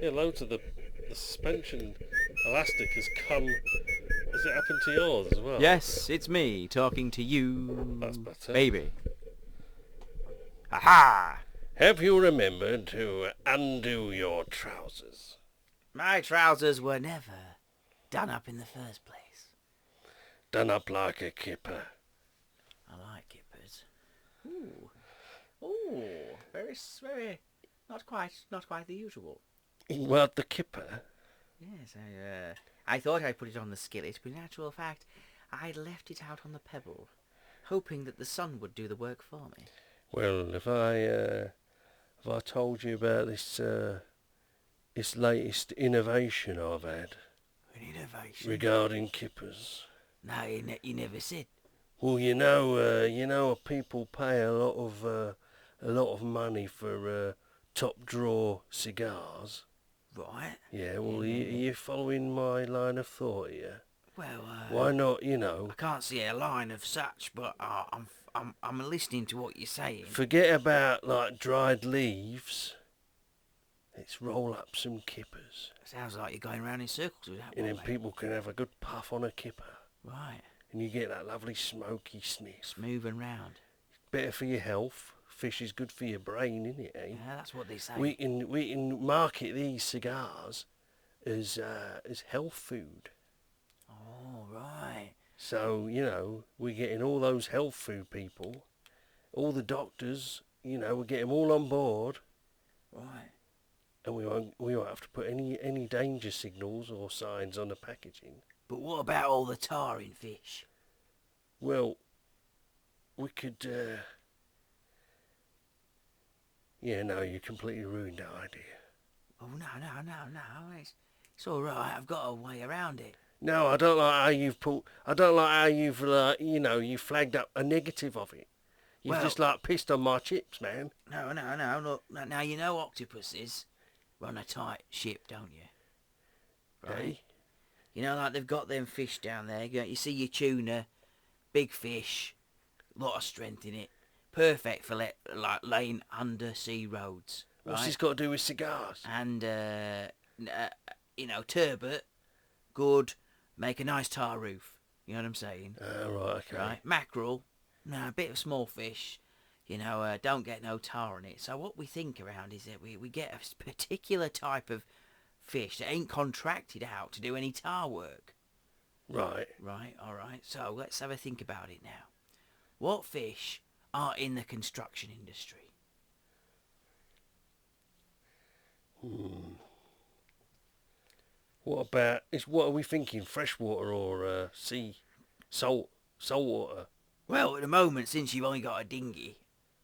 Yeah, loads of the suspension elastic has come. Has it happened to yours as well? Yes, it's me talking to That's you, better. baby. Aha! Have you remembered to undo your trousers? My trousers were never done up in the first place. Done up like a kipper. I like kippers. Ooh, ooh, very, not quite the usual. Well, the kipper. Yes, I thought I put it on the skillet, but in actual fact, I'd left it out on the pebble, hoping that the sun would do the work for me. Well, if I told you about this latest innovation I've had An innovation? regarding kippers. No, you never said. Well, people pay a lot of money for top drawer cigars. Right. Yeah, well, Yeah. are you following my line of thought here? Well, Why not, I can't see a line of such, but I'm listening to what you're saying. forget about, like, dried leaves. Let's roll up some kippers. Sounds like you're going round in circles with that And one, then mate. people can have a good puff on a kipper. Right. And you get that lovely smoky sniff. Smooth and round. Better for your health. Fish is good for your brain, isn't it, eh? Yeah, that's what they say. We can market these cigars as health food. Oh, right. So, we're getting all those health food people, all the doctors, we're getting them all on board. Right. And we won't have to put any danger signals or signs on the packaging. But what about all the tar in fish? Well, we could. Yeah, no, you completely ruined that idea. Oh, no. It's all right. I've got a way around it. No, I don't like how you've you flagged up a negative of it. You've Well- just like pissed on my chips, man. No. Look, now you know octopuses run a tight ship, don't you? Right? You know, like they've got them fish down there. You see your tuna, big fish, lot of strength in it. Perfect for like laying undersea roads. Right? What's this got to do with cigars? And, turbot, good, make a nice tar roof. You know what I'm saying? Right, okay. Right? Mackerel, no, a bit of small fish, don't get no tar on it. So what we think around is that we get a particular type of fish that ain't contracted out to do any tar work. Right. Right, alright. So let's have a think about it now. What fish are in the construction industry? What are we thinking? Freshwater or salt water? Well, at the moment, since you've only got a dinghy,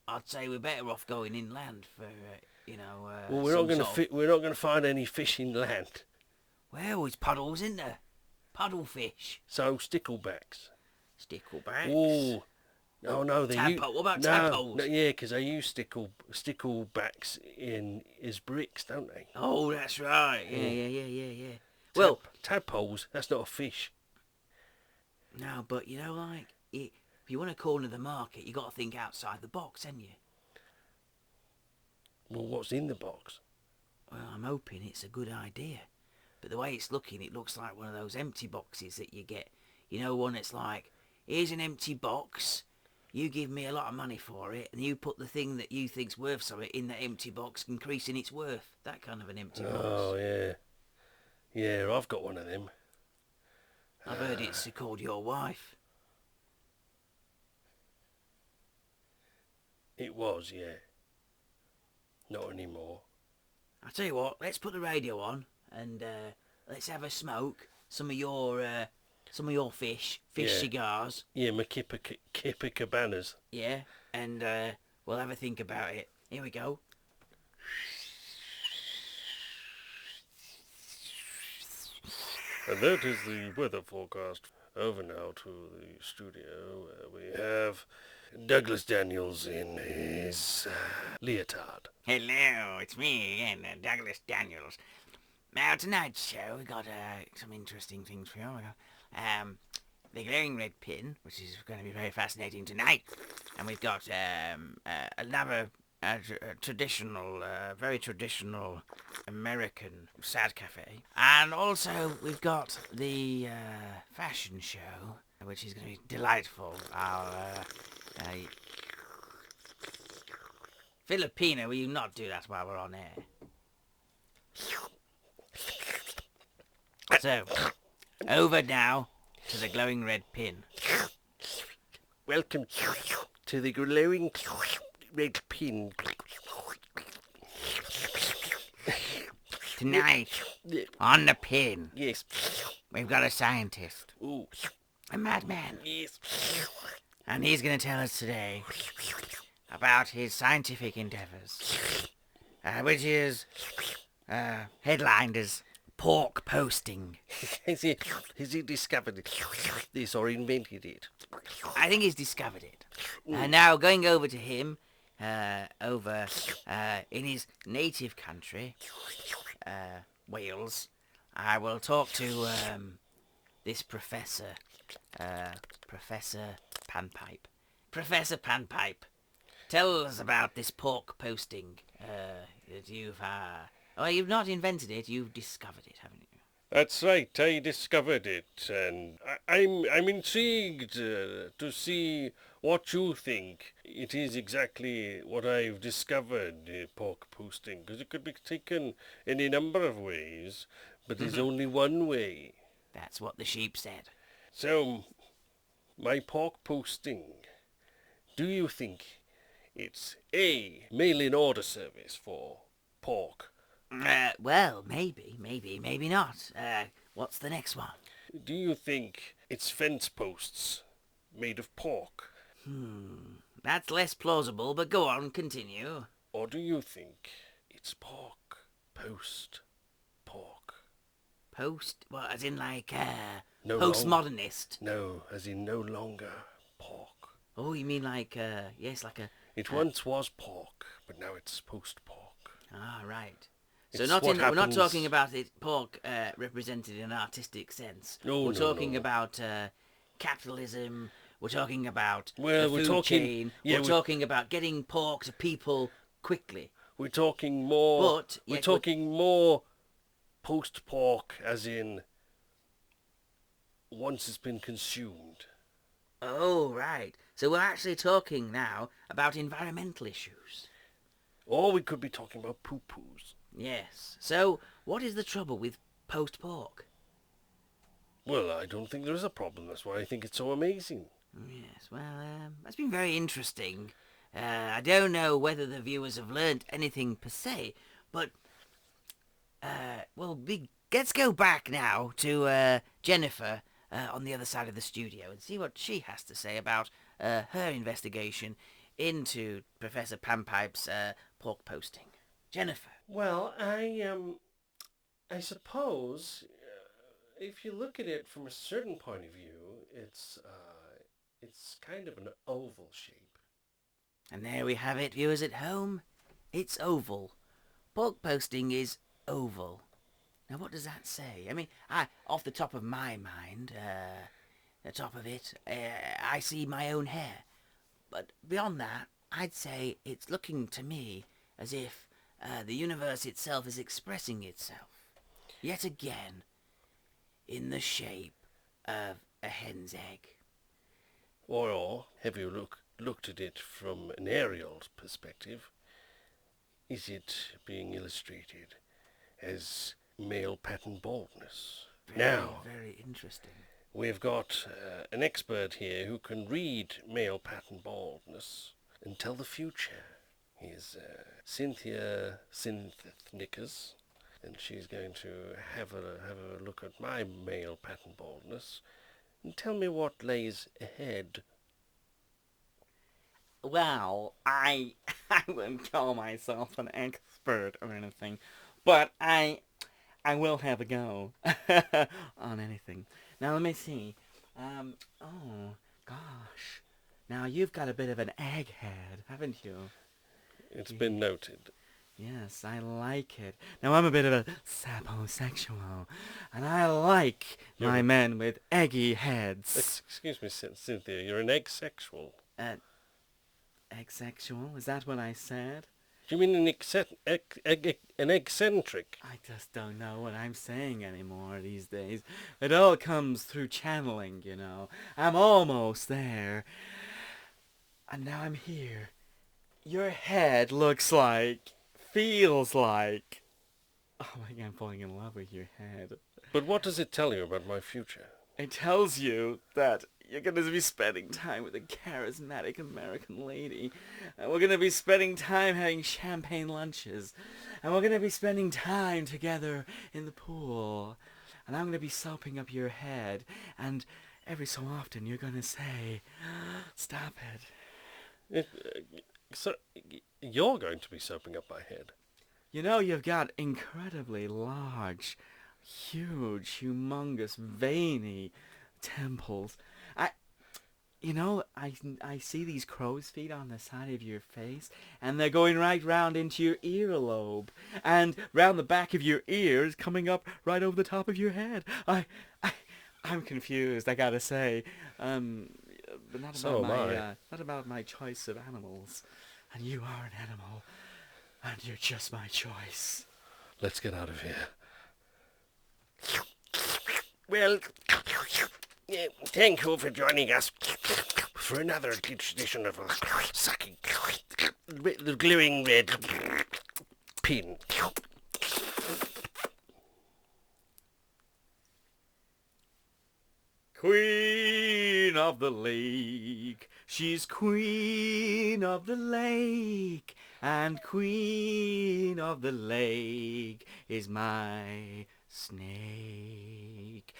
I'd say we're better off going inland for, Well, we're not going to find any fish inland. Well, it's puddles, isn't there? Puddle fish. So sticklebacks. Sticklebacks. Oh, no, they use. What about tadpoles? No, yeah, because they use sticklebacks as bricks, don't they? Oh, that's right. Yeah. Well, tadpoles. That's not a fish. no, but if you want to corner the market, you got to think outside the box, haven't you? Well, what's in the box? Well, I'm hoping it's a good idea. But the way it's looking, it looks like one of those empty boxes that you get. One that's like, here's an empty box. You give me a lot of money for it, and you put the thing that you think's worth something in that empty box, increasing its worth. That kind of an empty box. Oh, yeah. Yeah, I've got one of them. I've heard it's called your wife. It was, yeah. Not anymore. I'll tell you what, let's put the radio on, and let's have a smoke. Some of your fish Yeah. cigars. Yeah, my kipper cabanas. Yeah, and we'll have a think about it. Here we go. And that is the weather forecast. Over now to the studio where we have Douglas Daniels in his leotard. Hello, it's me again, Douglas Daniels. Now, tonight's show, we got some interesting things for you. We got the glowing red pin, which is going to be very fascinating tonight. And we've got another traditional, very traditional American sad cafe. And also, we've got the fashion show, which is going to be delightful. Our Filipino, will you not do that while we're on air? So, over now to the glowing red pin. Welcome to the glowing red pin. Tonight, on the pin, Yes. we've got a scientist, Ooh. a madman, Yes. and he's going to tell us today about his scientific endeavors, which is headlined as pork posting. Has he discovered this or invented it? I think he's discovered it. Now, going over to him, over in his native country, Wales, I will talk to this professor, Professor Panpipe. Professor Panpipe, tell us about this pork posting that you've... Oh, you've not invented it, you've discovered it, haven't you? That's right, I discovered it, and I'm intrigued to see what you think. It is exactly what I've discovered, pork posting, because it could be taken any number of ways, but there's only one way. That's what the sheep said. So, my pork posting, do you think it's A, mail-in order service for pork? Well, maybe not. What's the next one? Do you think it's fence posts made of pork? That's less plausible, but go on, continue. Or do you think it's pork post pork? Post? What, as in like, No postmodernist? No, as in no longer pork. Oh, you mean like, yes, like a... It once was pork, but now it's post pork. Ah, right. So It's not what in, we're not happens- talking about it pork represented in an artistic sense. No, we're no, talking no. about capitalism. We're talking about Well, the we're food talking- chain. yeah, we're talking about getting pork to people quickly. We're talking more. But, we're yeah, talking more post pork, as in once it's been consumed. Oh, right. So we're actually talking now about environmental issues. Or we could be talking about poo poos. Yes. So what is the trouble with post pork? Well, I don't think there is a problem. That's why I think it's so amazing. Yes, well, that's been very interesting. I don't know whether the viewers have learnt anything per se, but, let's go back now to Jennifer on the other side of the studio and see what she has to say about her investigation into Professor Panpipe's pork posting. Jennifer. Well, I suppose if you look at it from a certain point of view, it's kind of an oval shape. And there we have it, viewers at home. It's oval. Pork posting is oval. Now, what does that say? I mean, off the top of my mind, the top of it, I see my own hair. But beyond that, I'd say it's looking to me as if the universe itself is expressing itself, yet again, in the shape of a hen's egg. Or have you looked at it from an aerial perspective? Is it being illustrated as male pattern baldness? Now, Very interesting. we've got an expert here who can read male pattern baldness and tell the future. He's Cynthia Synthnickers, and she's going to have a look at my male pattern baldness and tell me what lays ahead. Well, I wouldn't call myself an expert or anything, but I will have a go on anything. Now let me see. Oh gosh. Now you've got a bit of an egghead, haven't you? It's been noted. Yes, I like it. Now I'm a bit of a saposexual, and I like my men with eggy heads. Excuse me, Cynthia, you're an egg-sexual. Egg-sexual? Is that what I said? Do you mean an eccentric? I just don't know what I'm saying anymore these days. It all comes through channeling, you know. I'm almost there. And now I'm here. Your head looks like, feels like... Oh my god, I'm falling in love with your head. But what does it tell you about my future? It tells you that you're going to be spending time with a charismatic American lady. And we're going to be spending time having champagne lunches. And we're going to be spending time together in the pool. And I'm going to be soaping up your head. And every so often you're going to say, stop it. So you're going to be soaping up my head. You know, you've got incredibly large, huge, humongous, veiny temples. I see these crow's feet on the side of your face, and they're going right round into your earlobe, and round the back of your ears, coming up right over the top of your head. I'm confused, I gotta say. But not So about am my, I. not about my choice of animals. And you are an animal, and you're just my choice. Let's get out of here. Well, thank you for joining us for another edition of Sucking the Glowing Red Pin. Queen of the lake, she's queen of the lake, and queen of the lake is my snake.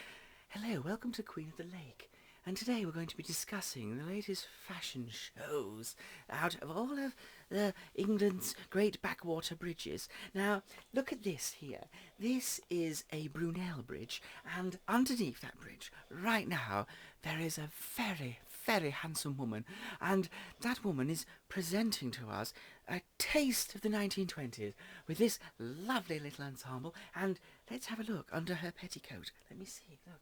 Hello, welcome to Queen of the Lake, and today we're going to be discussing the latest fashion shows out of all of England's great backwater bridges. Now, look at this here. This is a Brunel bridge, and underneath that bridge, right now, there is a very, very handsome woman, and that woman is presenting to us a taste of the 1920s with this lovely little ensemble, and let's have a look under her petticoat. Let me see, look.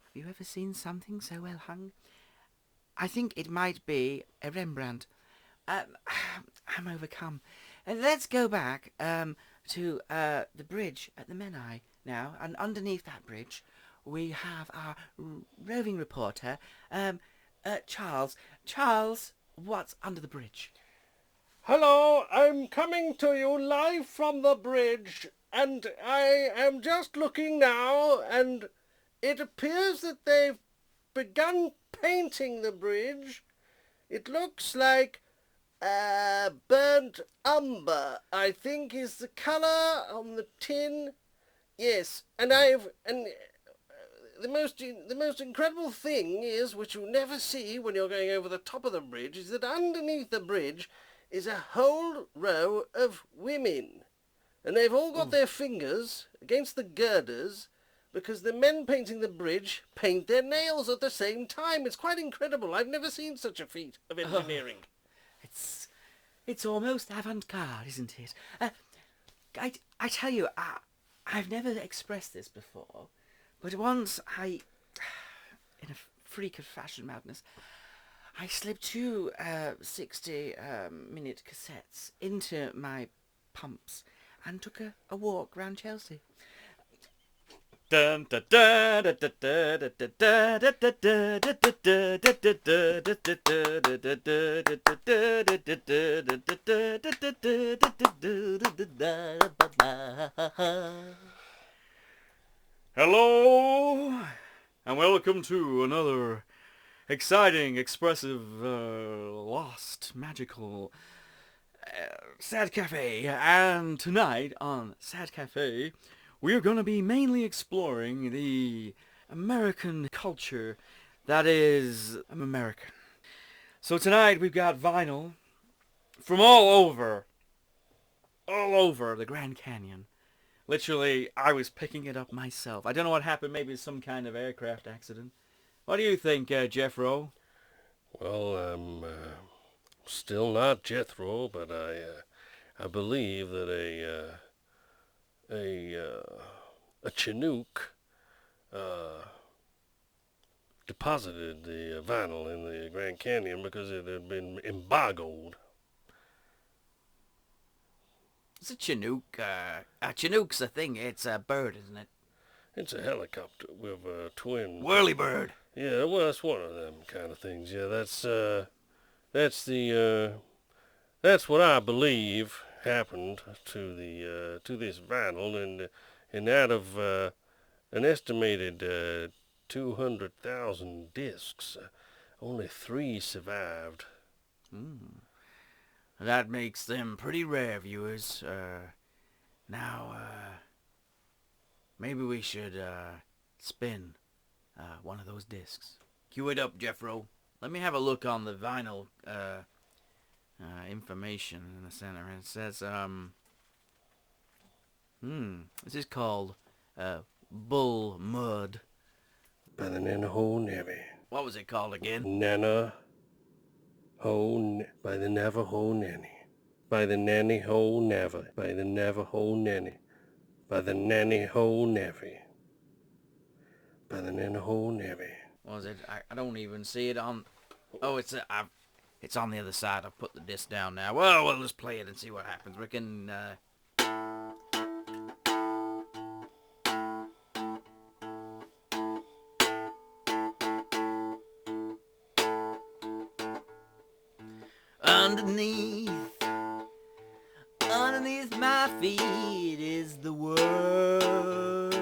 Have you ever seen something so well hung? I think it might be a Rembrandt. I'm overcome. Let's go back to the bridge at the Menai now, and underneath that bridge we have our roving reporter, Charles. Charles, what's under the bridge? Hello, I'm coming to you live from the bridge, and I am just looking now, and it appears that they've begun painting the bridge. It looks like burnt umber, I think, is the colour on the tin. Yes, and the most incredible thing is, which you never see when you're going over the top of the bridge, is that underneath the bridge is a whole row of women, and they've all got their fingers against the girders, because the men painting the bridge paint their nails at the same time. It's quite incredible. I've never seen such a feat of engineering. It's almost avant-garde, isn't it? I tell you, I've never expressed this before, but once in a freak of fashion madness, I slipped two 60-minute cassettes into my pumps and took a walk round Chelsea. Dun, dun, dun, dun, dun, dun, dun, dun, dun, dun. Hello, and welcome to another exciting, expressive, lost, magical Sad Cafe. And tonight on Sad Cafe, we're going to be mainly exploring the American culture that is American. So tonight we've got vinyl from all over the Grand Canyon. Literally, I was picking it up myself. I don't know what happened. Maybe it's some kind of aircraft accident. What do you think, Jeffro? Well, I'm still not Jethro, but I believe that a Chinook deposited the vinyl in the Grand Canyon because it had been embargoed. It's a Chinook. A Chinook's a thing. It's a bird, isn't it? It's a helicopter with a twin. Whirlybird. Yeah, well, that's one of them kind of things. Yeah, that's what I believe happened to this vinyl, and out of an estimated 200,000 discs, only 3 survived. That makes them pretty rare, viewers. Now, maybe we should spin one of those discs. Cue it up, Jeffro. Let me have a look on the vinyl information in the center. It says, this is called Bull Mud. By the Nanaho Navy. What was it called again? By the Navajo Nanny. By the Nanny Ho Navy. By the Navajo Nanny. By the Nanny Ho Navy. By the Nanaho Navy. What was it? I don't even see it on... Oh, it's on the other side. I've put the disc down now. Well, let's play it and see what happens. We can... Underneath my feet is the world.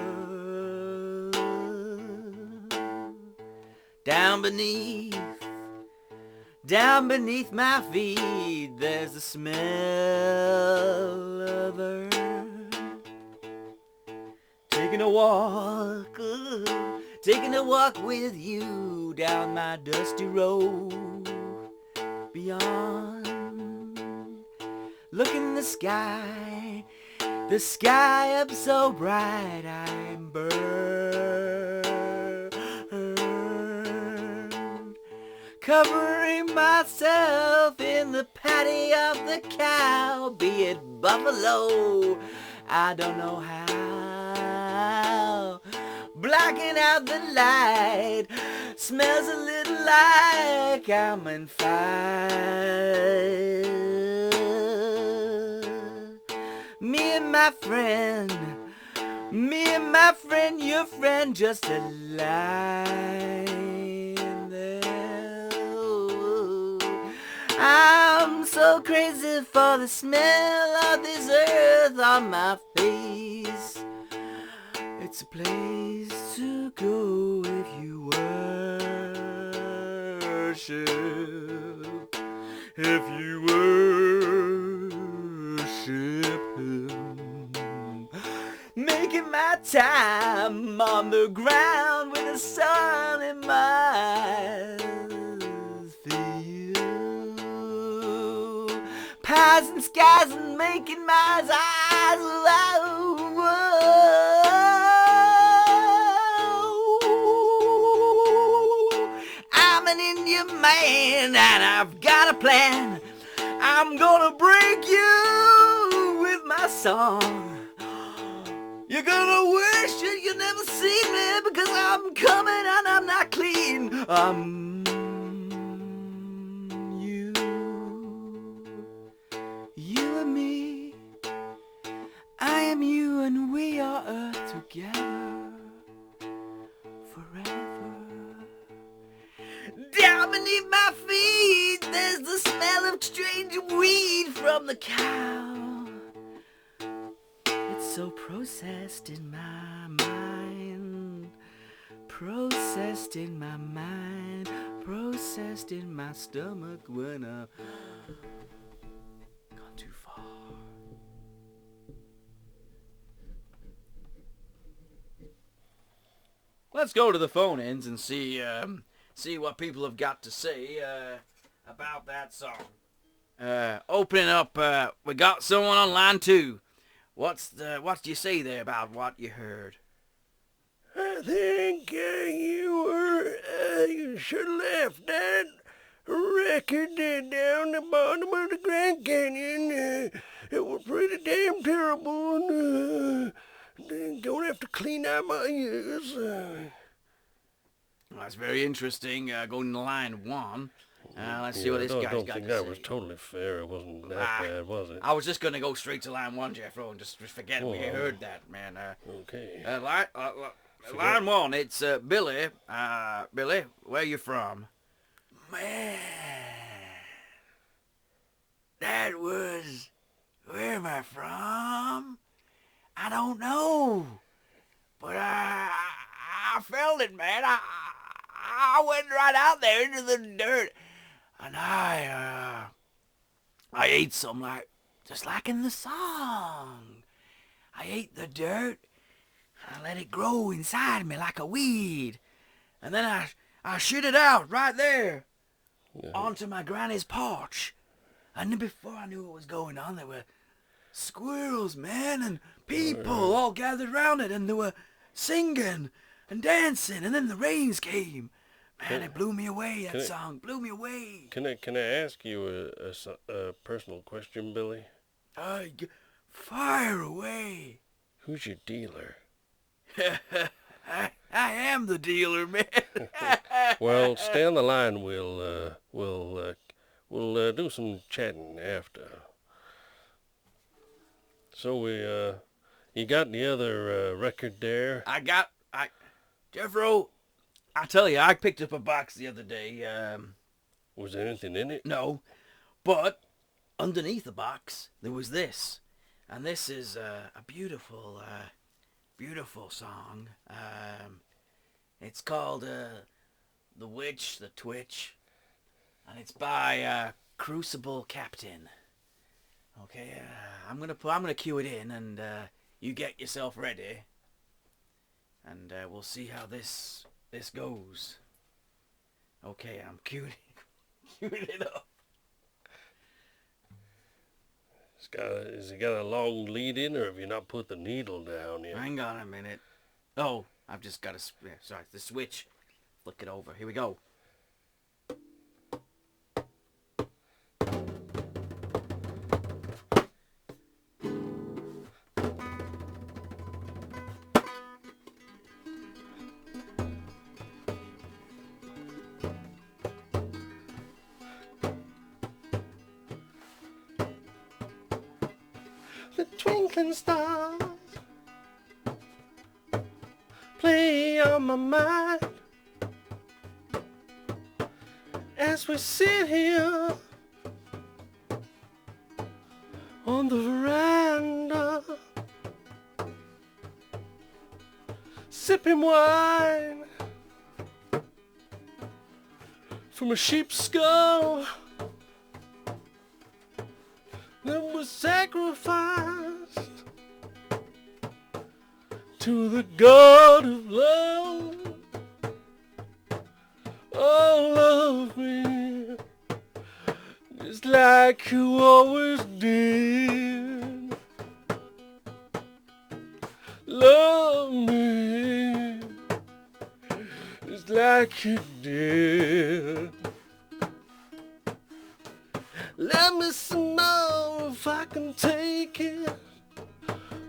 Down beneath my feet, there's the smell of earth. Taking a walk with you down my dusty road. Beyond, look in the sky up so bright, I'm burned, covering myself in the patty of the cow, be it buffalo, I don't know how, blocking out the light, smells a little like I'm in fire. Me and my friend, your friend, just a line there. I'm so crazy for the smell of this earth on my face. It's a place to go if you worship. If you worship Him, making my time on the ground with the sun in my field, pies and skies and making my eyes I'm an Indian man and I've got a plan. I'm gonna break you with my song. You're gonna wish you never see me because I'm coming and I'm not clean. You and me. I am you and we are earth together forever. Down beneath my feet, there's the smell of strange weed from the cow. It's so processed in my mind, processed in my mind, processed in my stomach when I've gone too far. Let's go to the phone-ins and see what people have got to say about that song. Opening up, we got someone on line 2. What do you say there about what you heard? I think you should have left that record down the bottom of the Grand Canyon. It was pretty damn terrible, and don't have to clean out my ears. That's very interesting. Going to line 1. Let's see what this I guy's don't got think to that say. was totally fair. It wasn't that Ah, bad, was it? I was just gonna go straight to line 1, Jeffro, and just forget we Oh. heard that, man. Okay. Line 1, it's Billy. Billy, where you from? Man, that was... Where am I from? I don't know. But I felt it, man. I went right out there into the dirt. And I ate some, like, just like in the song. I ate the dirt. I let it grow inside me like a weed. And then I shit it out right there onto my granny's porch. And then before I knew what was going on, there were squirrels, man, and people all gathered around it, and they were singing and dancing, and then the rains came. Man, it blew me away, that song blew me away. Can I ask you a personal question, Billy? Fire away. Who's your dealer? I am the dealer, man. Well, stay on the line. We'll do some chatting after. So you got the other record there? Jeffro, I tell you, I picked up a box the other day. Was there anything in it? No, but underneath the box there was this, and this is a beautiful, beautiful song. It's called "The Witch, the Twitch," and it's by Crucible Captain. Okay, I'm gonna cue it in, and you get yourself ready, and we'll see how this goes. Okay, I'm cuing it up. Has it got a long lead in, or have you not put the needle down yet? Hang on a minute. Oh, I've just got the switch. Flick it over. Here we go. The twinkling stars play on my mind as we sit here on the veranda, sipping wine from a sheep's skull that was sacrificed to the God of love. Oh, love me just like you always did. Love me just like you did. Love me some more if I can take it.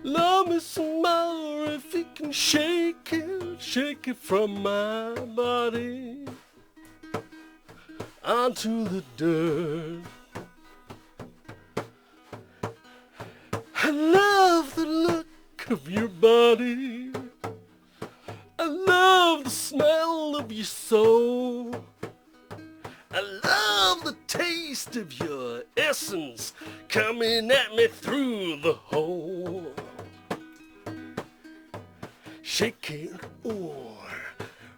Love me some more if you can shake it from my body onto the dirt. I love the look of your body. I love the smell of your soul. I love the taste of your essence coming at me through the hole. Shake it or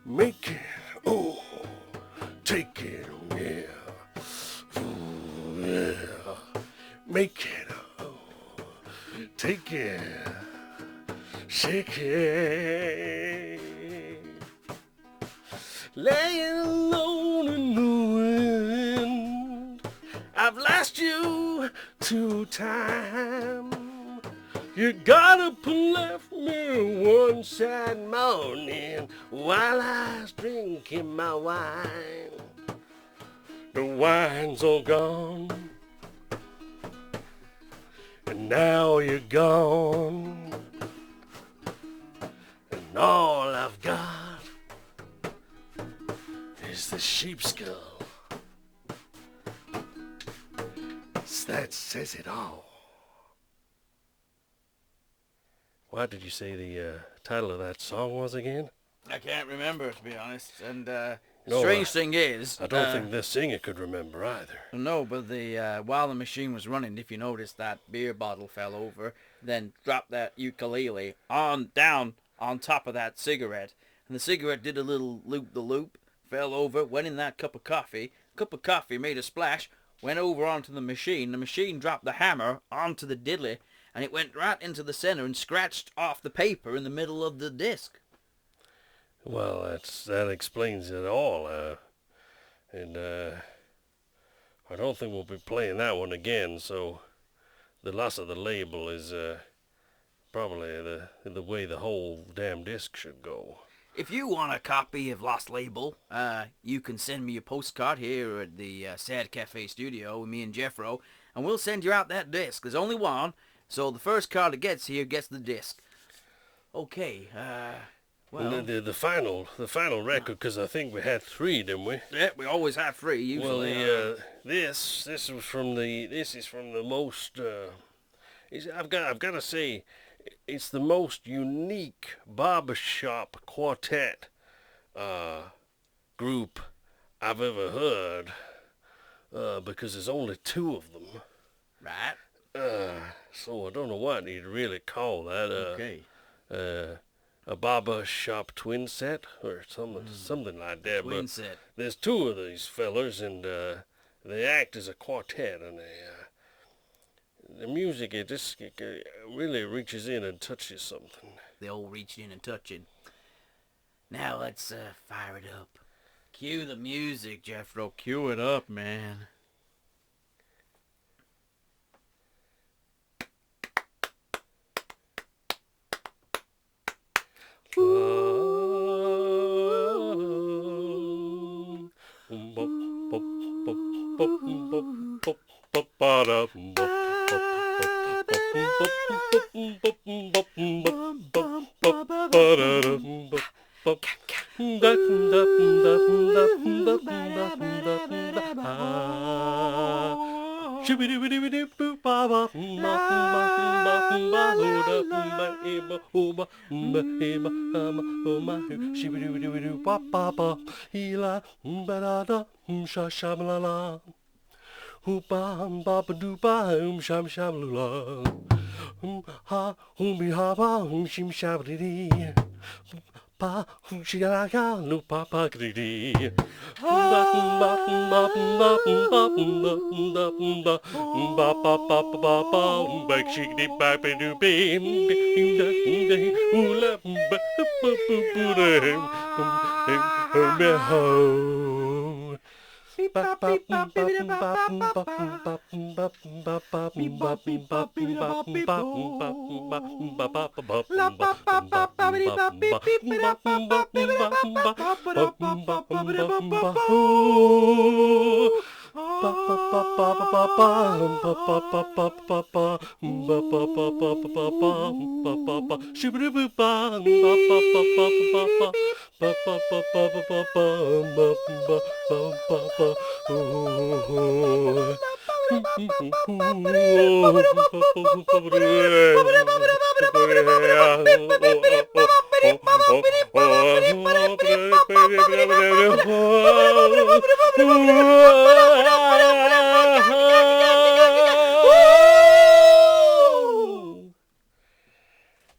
make it or take it, yeah. Ooh, yeah. Make it or take it. Shake it. Laying alone in the wind, I've lost you 2 times. You got up and left me one sad morning while I was drinking my wine. The wine's all gone, and now you're gone, and all I've got is the sheep skull says it all. What did you say the title of that song was again? I can't remember, to be honest. And No, strange thing is, I don't think the singer could remember either. no, but the while the machine was running, if you noticed, that beer bottle fell over, then dropped that ukulele down on top of that cigarette, and the cigarette did a little loop-the-loop, fell over, went in that cup of coffee. Cup of coffee made a splash, went over onto the machine. The machine dropped the hammer onto the diddley, and it went right into the center and scratched off the paper in the middle of the disc. Well, that explains it all. And I don't think we'll be playing that one again. So the loss of the label is probably the way the whole damn disc should go. If you want a copy of Lost Label, you can send me a postcard here at the Sad Cafe studio with me and Jeffro, and we'll send you out that disc. There's only one, so the first card that gets here gets the disc. Okay, well... And the final record, because I think we had 3, didn't we? Yeah, we always have 3, usually. Well, this is from the most. I've got to say, it's the most unique barbershop quartet group I've ever heard, because there's only 2 of them. Right. So I don't know what you'd really call that. Okay. A barber shop twin set or something like that. Twin but set. There's 2 of these fellers, and they act as a quartet, and the music it really reaches in and touches something. The old reaching in and touching. Now let's fire it up. Cue the music, Jeffro. Cue it up, man. Pa no papa gridi.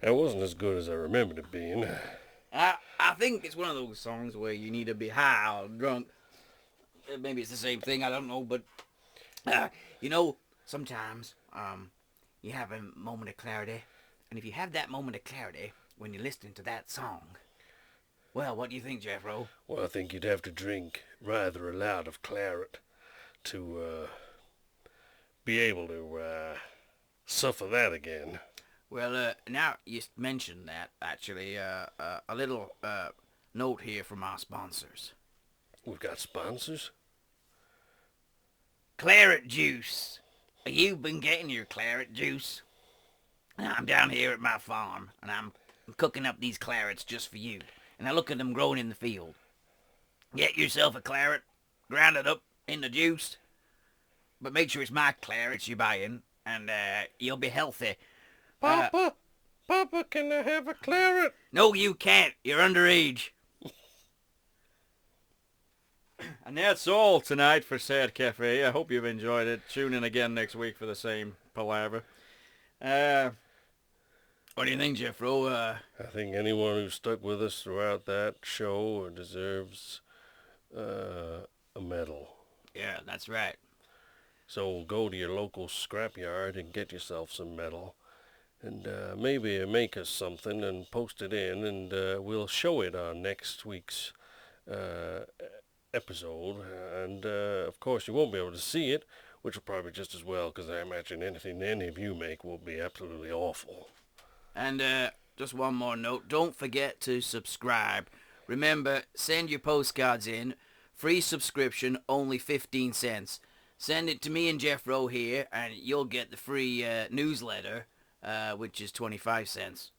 That wasn't as good as I remembered it being. I think it's one of those songs where you need to be high or drunk. Maybe it's the same thing, I don't know, but sometimes you have a moment of clarity, and if you have that moment of clarity when you're listening to that song, well, what do you think, Jeffro? Well, I think you'd have to drink rather a lot of claret to be able to suffer that again. Well, now you mentioned that, actually, a little note here from our sponsors. We've got sponsors? Claret juice. You've been getting your claret juice. I'm down here at my farm, and I'm cooking up these clarets just for you. And I look at them growing in the field. Get yourself a claret, grind it up in the juice, but make sure it's my clarets you're buying, and you'll be healthy. Papa, Papa, can I have a claret? No, you can't. You're underage. And that's all tonight for Sad Cafe. I hope you've enjoyed it. Tune in again next week for the same palaver. What do you think, Jeffro? I think anyone who stuck with us throughout that show deserves a medal. Yeah, that's right. So go to your local scrapyard and get yourself some metal. And maybe make us something and post it in, and we'll show it on next week's episode. And of course, you won't be able to see it, which will probably be just as well, because I imagine anything any of you make will be absolutely awful. And just one more note. Don't forget to subscribe. Remember, send your postcards in. Free subscription, only 15 cents. Send it to me and Jeffro here, and you'll get the free newsletter, which is 25 cents,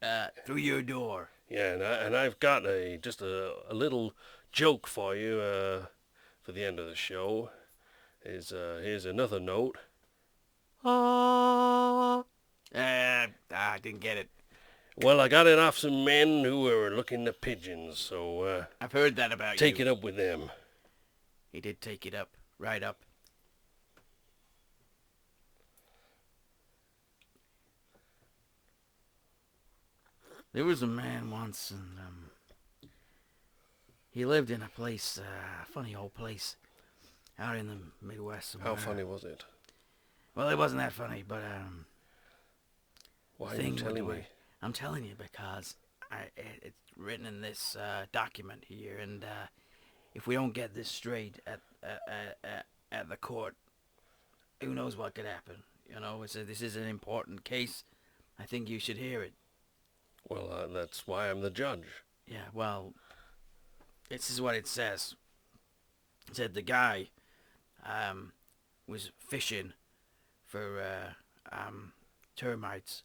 through your door. Yeah, and I've got just a little joke for you for the end of the show. Here's another note. I didn't get it. Well, I got it off some men who were looking at pigeons, so I've heard that about take you. it up with them. He did take it up, right up. There was a man once, and he lived in a place, funny old place, out in the Midwest somewhere. How funny was it? Well, it wasn't that funny, but Why are you telling me? I'm telling you because it's written in this document here, and if we don't get this straight at the court, who knows what could happen? You know, this is an important case. I think you should hear it. Well, that's why I'm the judge. Yeah, well, this is what it says. It said the guy was fishing for termites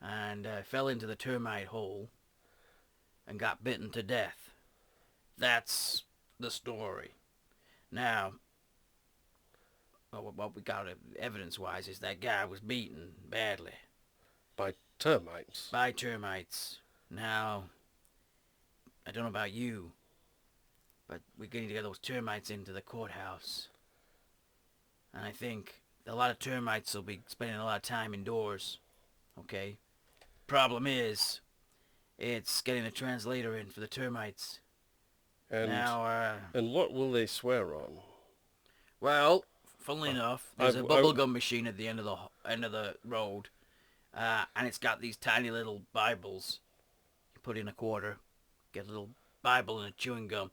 and fell into the termite hole and got bitten to death. That's the story. Now, what we got evidence-wise is that guy was beaten badly. By termites? By termites. Now, I don't know about you, but we're going to get those termites into the courthouse. And I think a lot of termites will be spending a lot of time indoors. Okay? Problem is, it's getting a translator in for the termites. And now, and what will they swear on? Well, funnily enough, there's a bubblegum machine at the end of the road, and it's got these tiny little Bibles. You put in a quarter, get a little Bible and a chewing gum.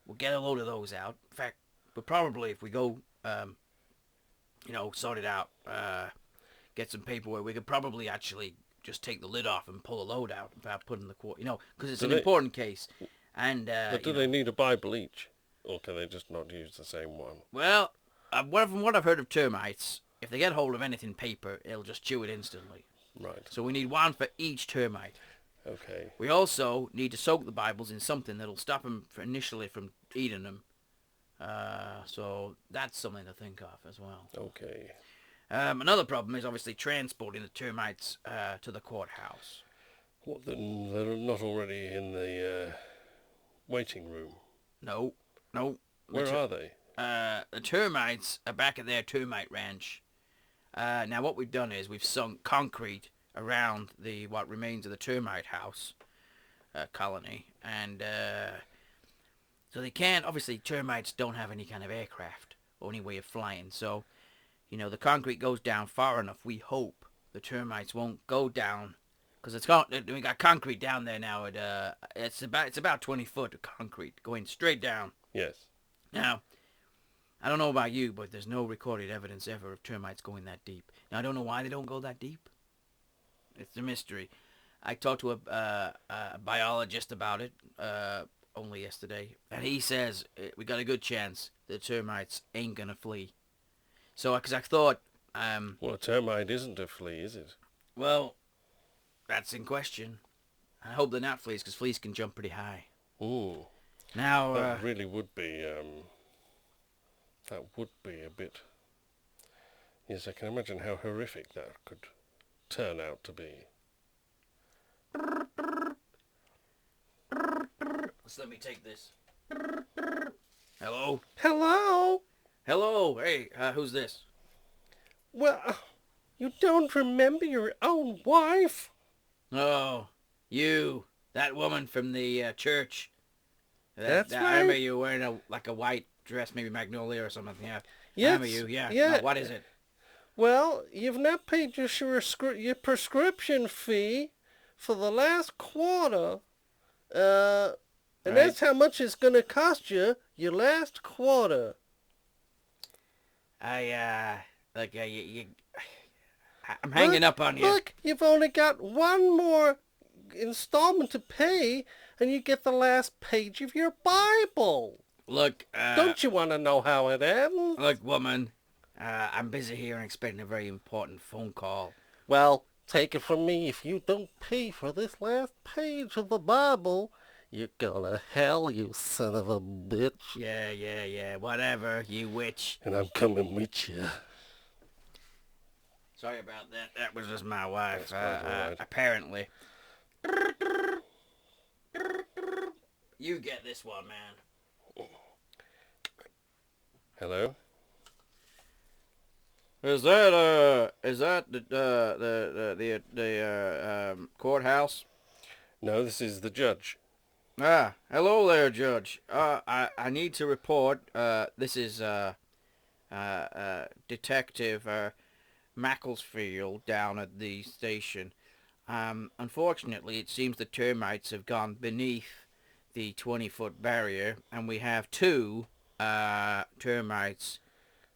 We'll get a load of those out. In fact, but probably if we go, sort it out, get some paperwork, we could probably actually just take the lid off and pull a load out without putting the quarter, because it's an important case. And but do they need a Bible each, or can they just not use the same one? Well, from what I've heard of termites, if they get hold of anything paper, it'll just chew it instantly. Right. So we need one for each termite. Okay. We also need to soak the Bibles in something that'll stop them initially from eating them. So that's something to think of as well. Okay. Another problem is obviously transporting the termites to the courthouse. What, they're not already in the waiting room? No. Where are they? The termites are back at their termite ranch. Now what we've done is we've sunk concrete around what remains of the termite house colony, and so they can't. Obviously, termites don't have any kind of aircraft or any way of flying. So, the concrete goes down far enough. We hope the termites won't go down, because we got concrete down there now. It's about 20 foot of concrete going straight down. Yes. Now, I don't know about you, but there's no recorded evidence ever of termites going that deep. Now, I don't know why they don't go that deep. It's a mystery. I talked to a biologist about it only yesterday, and he says we got a good chance the termites ain't gonna flee. So, because I thought... well, a termite isn't a flea, is it? Well, that's in question. I hope they're not fleas, because fleas can jump pretty high. Ooh. Now, that really would be... that would be a bit Yes, I can imagine how horrific that could turn out to be. Just let me take this. Hello? Hello? Hello? Hey, who's this? Well, you don't remember your own wife? Oh, you. That woman from the church. That's I right. remember you wearing a white dress, maybe magnolia or something. Yeah. I Yes, remember you, yeah. yeah. No, what is it? Well, you've not paid your prescription fee for the last quarter. And Right. that's how much it's going to cost you your last quarter. I'm hanging up on you. Look, you've only got one more installment to pay, and you get the last page of your Bible. Look, Don't you want to know how it ends? look, woman. I'm busy here and expecting a very important phone call. Well, take it from me, if you don't pay for this last page of the Bible, you're going to hell, you son of a bitch. Yeah, whatever, you witch. And I'm coming with you. Sorry about that. That was just my wife. That's quite all right. Apparently. You get this one, man. Hello? Is that the courthouse? No, this is the judge. Ah, hello there, Judge. I need to report. This is Detective Macclesfield down at the station. Unfortunately, it seems the termites have gone beneath the 20-foot barrier, and we have two termites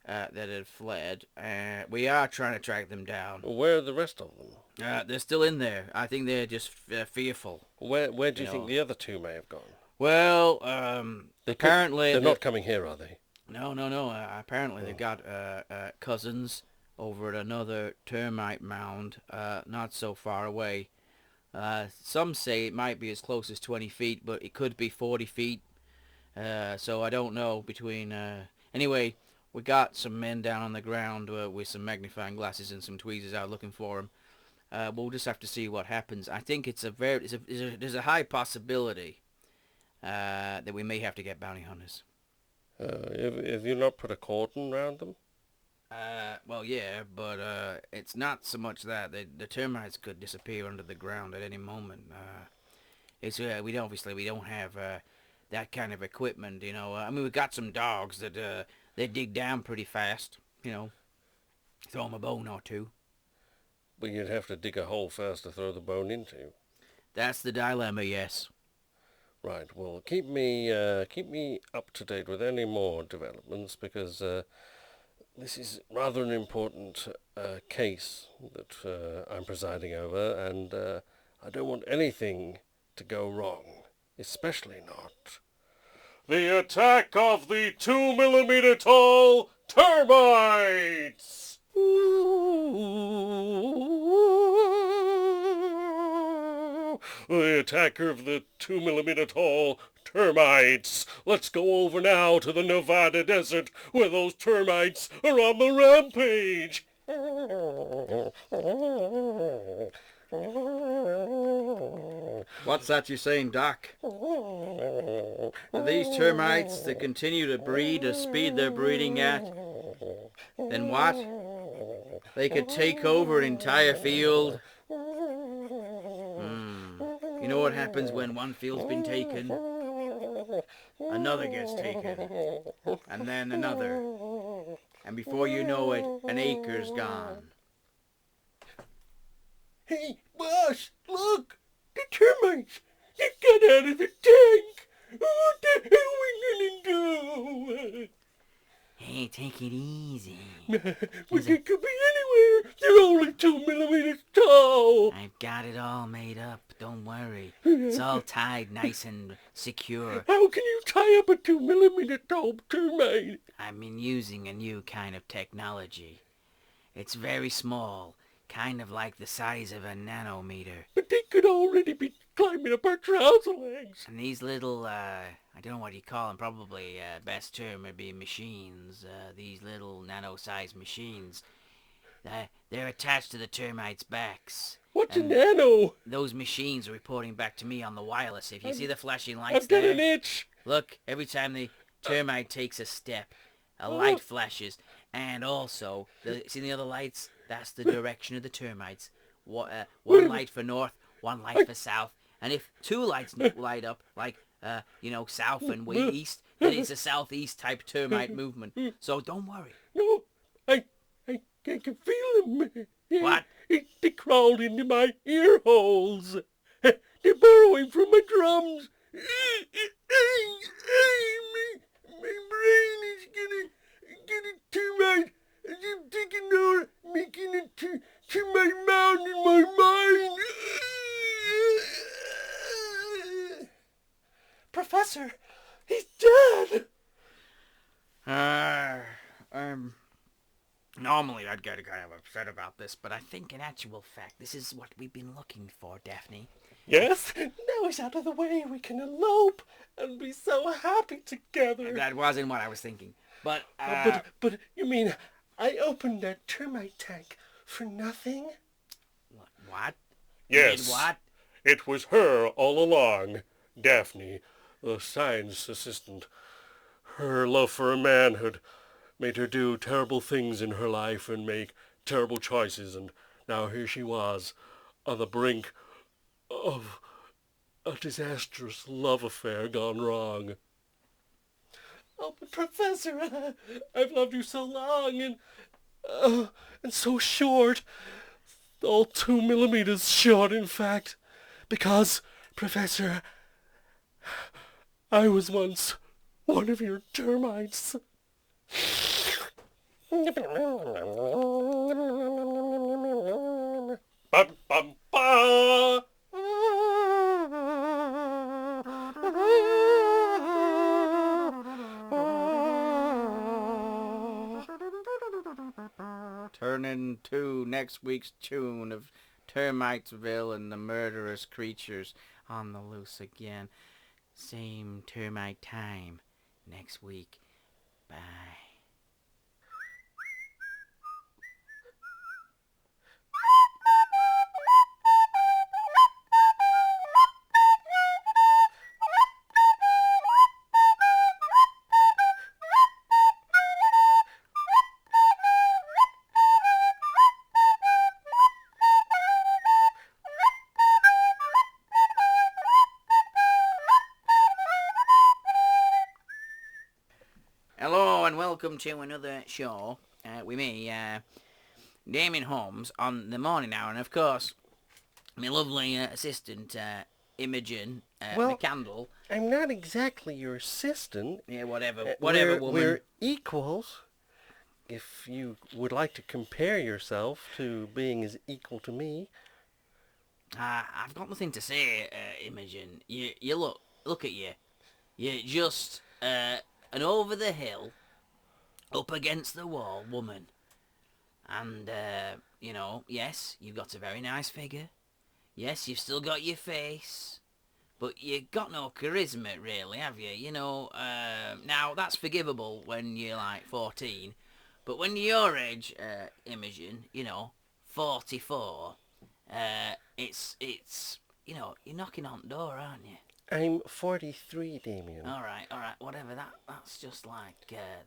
that have fled. We are trying to track them down. Where are the rest of them? They're still in there. I think they're just fearful. Where do you think the other two may have gone? Well, apparently They're not coming here, are they? No. Apparently they've got cousins over at another termite mound, not so far away. Some say it might be as close as 20 feet, but it could be 40 feet. So I don't know between... Anyway, we got some men down on the ground with some magnifying glasses and some tweezers out looking for them. We'll just have to see what happens. I think there's a high possibility that we may have to get bounty hunters. Have you not put a cordon around them? Well, yeah, but it's not so much that the termites could disappear under the ground at any moment. We don't have that kind of equipment, you know. I mean, we've got some dogs that they dig down pretty fast, you know. Throw them a bone or two. But you'd have to dig a hole first to throw the bone into. That's the dilemma, yes. Right. Well, keep me up to date with any more developments, because this is rather an important case that I'm presiding over, and I don't want anything to go wrong, especially not the attack of the 2 millimeter tall termites! The attacker of the 2 millimeter tall termites. Let's go over now to the Nevada desert where those termites are on the rampage. What's that you're saying, Doc? Are these termites that continue to breed the speed they're breeding at? Then what? They could take over an entire field? You know what happens when one field's been taken? Another gets taken. And then another. And before you know it, an acre's gone. Hey, boss, look! The termites! They got out of the tank! What the hell are we gonna do? Hey, take it easy. But they could be anywhere. They're only 2 millimeters tall. I've got it all made up. Don't worry. It's all tied nice and secure. How can you tie up a 2 millimeter tall termite? I've been using a new kind of technology. It's very small, kind of like the size of a nanometer. But they could already be climbing up our trouser legs. And these little, I don't know what you call them, probably best term would be machines. These little nano-sized machines. They're attached to the termites' backs. What's a And nano? those machines are reporting back to me on the wireless. If you see the flashing lights I've got there, an itch. look, every time the termite takes a step, a light flashes. And also, see the other lights? That's the direction of the termites. One light for north, one light for south. And if two lights light up, like, south and east, then it's a southeast type termite movement. So don't worry. No, I can feel them. What? They crawled into my ear holes. They're burrowing from my drums. My brain is getting too much. I'm taking over, making it to my mouth and my mind. Professor, he's dead. Normally I'd get kind of upset about this, but I think in actual fact this is what we've been looking for, Daphne. Yes, now he's out of the way. We can elope and be so happy together. That wasn't what I was thinking. But, But you mean I opened that termite tank for nothing? what? Yes. You did what? It was her all along, Daphne, the science assistant. Her love for a man had made her do terrible things in her life and make terrible choices, and now here she was, on the brink of a disastrous love affair gone wrong. Oh, but Professor, I've loved you so long and so short. All 2 millimeters short, in fact. Because, Professor, I was once one of your termites. Bum, bum, ba. Turn into next week's tune of Termitesville and the murderous creatures on the loose again. Same termite time next week. Bye. Hello and welcome to another show with me, Damien Holmes, on the morning hour, and of course, my lovely assistant, Imogen McCandle. I'm not exactly your assistant. Yeah, whatever, we're, woman. We're equals. If you would like to compare yourself to being as equal to me. I've got nothing to say, Imogen. You look at you. You're just an over the hill, up against the wall woman. And, yes, you've got a very nice figure. Yes, you've still got your face. But you got no charisma, really, have you? Now, that's forgivable when you're, 14. But when you're your age, Imogen, 44, it's you're knocking on the door, aren't you? I'm 43, Damien. All right, whatever. That's just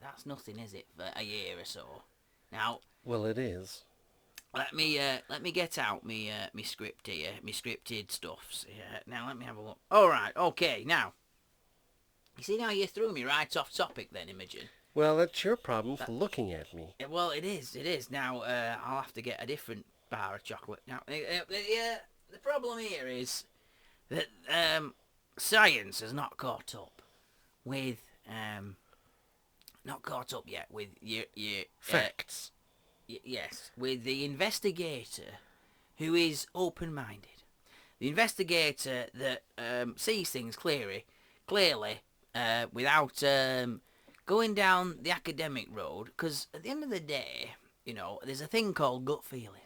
that's nothing, is it, for a year or so? Now, Well, it is. let me get out me script here, me scripted stuffs. Now let me have a look. All right, okay. Now, you see, now you threw me right off topic, then, Imogen. Well, that's your problem for looking at me. Well, it is. Now, I'll have to get a different bar of chocolate. Now, the problem here is that science has not caught up with not caught up yet with your Facts. yes, with the investigator who is open-minded, the investigator that sees things clearly without going down the academic road. Because at the end of the day, there's a thing called gut feeling.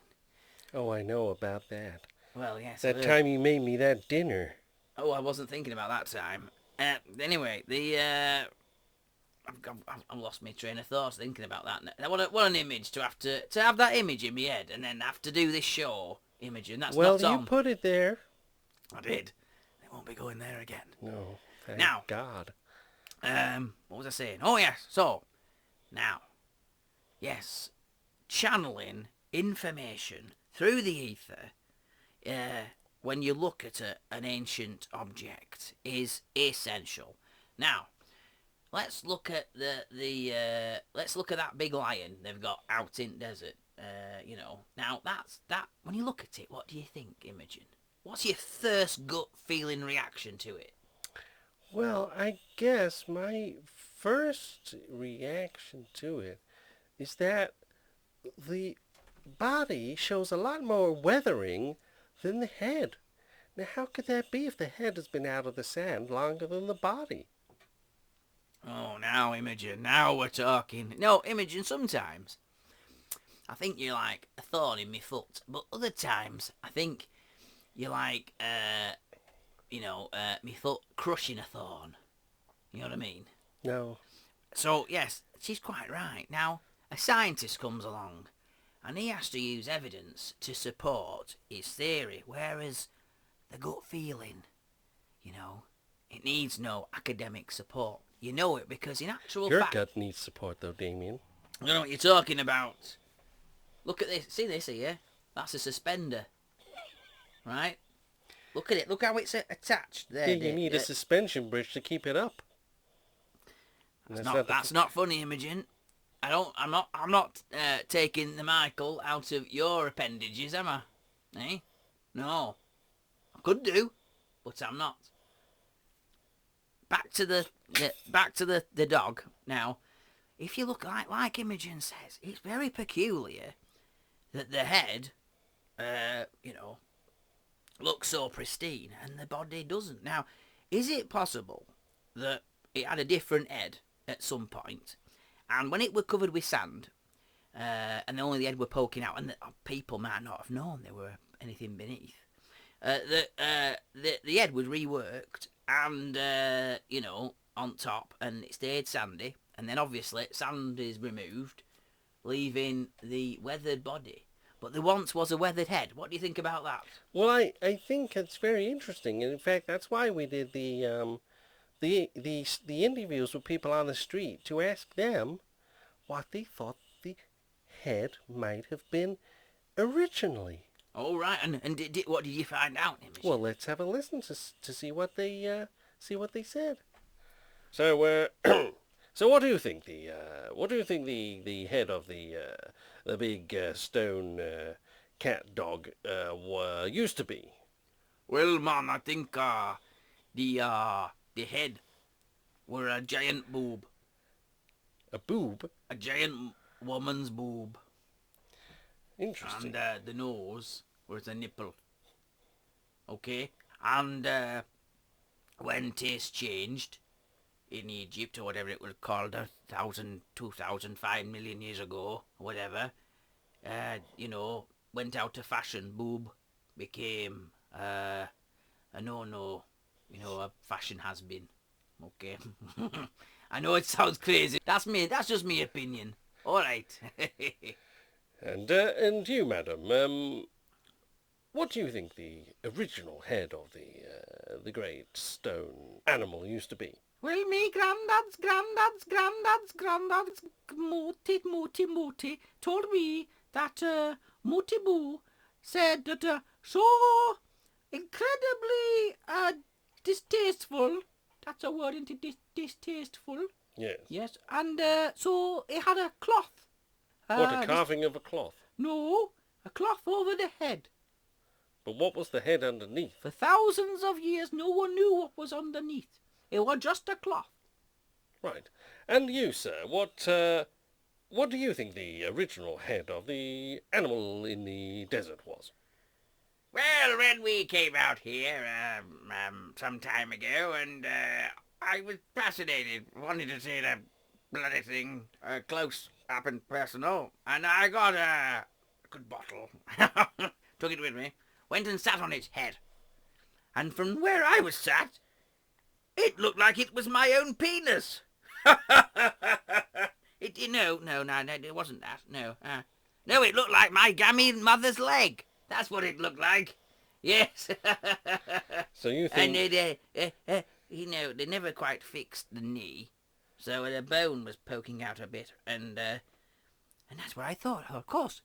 Oh, I know about that. Well, yes. That time you made me that dinner. Oh, I wasn't thinking about that time. Anyway, the I've lost my train of thoughts thinking about that. Now, what an image to have that image in my head and then have to do this show image, and that's Well, not you on. put it there. I did. It won't be going there again. No, thank Now. God. What was I saying? Oh yes. So now, yes, channeling information through the ether. When you look at an ancient object is essential. Now, let's look at let's look at that big lion they've got out in the desert. Now that when you look at it, what do you think, Imogen? What's your first gut feeling reaction to it? Well, I guess my first reaction to it is that the body shows a lot more weathering than the head. Now, how could that be if the head has been out of the sand longer than the body? Oh, now, Imogen, now we're talking. No, Imogen, sometimes I think you're like a thorn in my foot, but other times I think you're like, my foot crushing a thorn. You know what I mean? No. So, yes, she's quite right. Now, a scientist comes along, and he has to use evidence to support his theory, whereas the gut feeling, it needs no academic support. You know it because in actual Your fact... gut needs support, though, Damien. I don't know what you're talking about. Look at this. See this here? That's a suspender. Right? Look at it. Look how it's attached there. Yeah, you need a suspension bridge to keep it up. That's not funny, Imogen. I'm not taking the Michael out of your appendages, am I? Eh? No. I could do, but I'm not. Back to the dog. Now, if you look like Imogen says, it's very peculiar that the head, looks so pristine and the body doesn't. Now, is it possible that it had a different head at some point, and when it were covered with sand, and only the head were poking out, and the people might not have known there were anything beneath, the head was reworked and on top, and it stayed sandy, and then obviously sand is removed, leaving the weathered body. But there once was a weathered head. What do you think about that? Well, I think it's very interesting, and in fact, that's why we did the interviews with people on the street to ask them what they thought the head might have been originally. All right, and what did you find out, Imogen? Well, let's have a listen to see what they said. So, so what do you think the head of the big stone cat dog used to be? Well, man, I think the head were a giant boob. A boob? A giant woman's boob. Interesting. And the nose was a nipple. Okay? And when taste changed in Egypt, or whatever it was called, 1,000, 2,000, 5 million years ago, or whatever, went out of fashion. Boob became a no-no. A fashion has been. Okay. I know it sounds crazy. That's me. That's just my opinion. All right. And you, madam, what do you think the original head of the great stone animal used to be? Well, me granddad's Moti told me that Moti Boo said that so incredibly distasteful. That's a word, isn't it? Distasteful. Yes. Yes, and so it had a cloth. What, a carving of a cloth? No, a cloth over the head. But what was the head underneath? For thousands of years, no one knew what was underneath. It was just a cloth. Right. And you, sir, what do you think the original head of the animal in the desert was? Well, when we came out here some time ago, and I was fascinated, wanted to see the bloody thing close up and personal, and I got a good bottle, took it with me, went and sat on its head, and from where I was sat, it looked like it was my own penis. No, it wasn't that. No, no, it looked like my gammy mother's leg. That's what it looked like. Yes. So you And think... they never quite fixed the knee, so the bone was poking out a bit, and that's what I thought. Of course,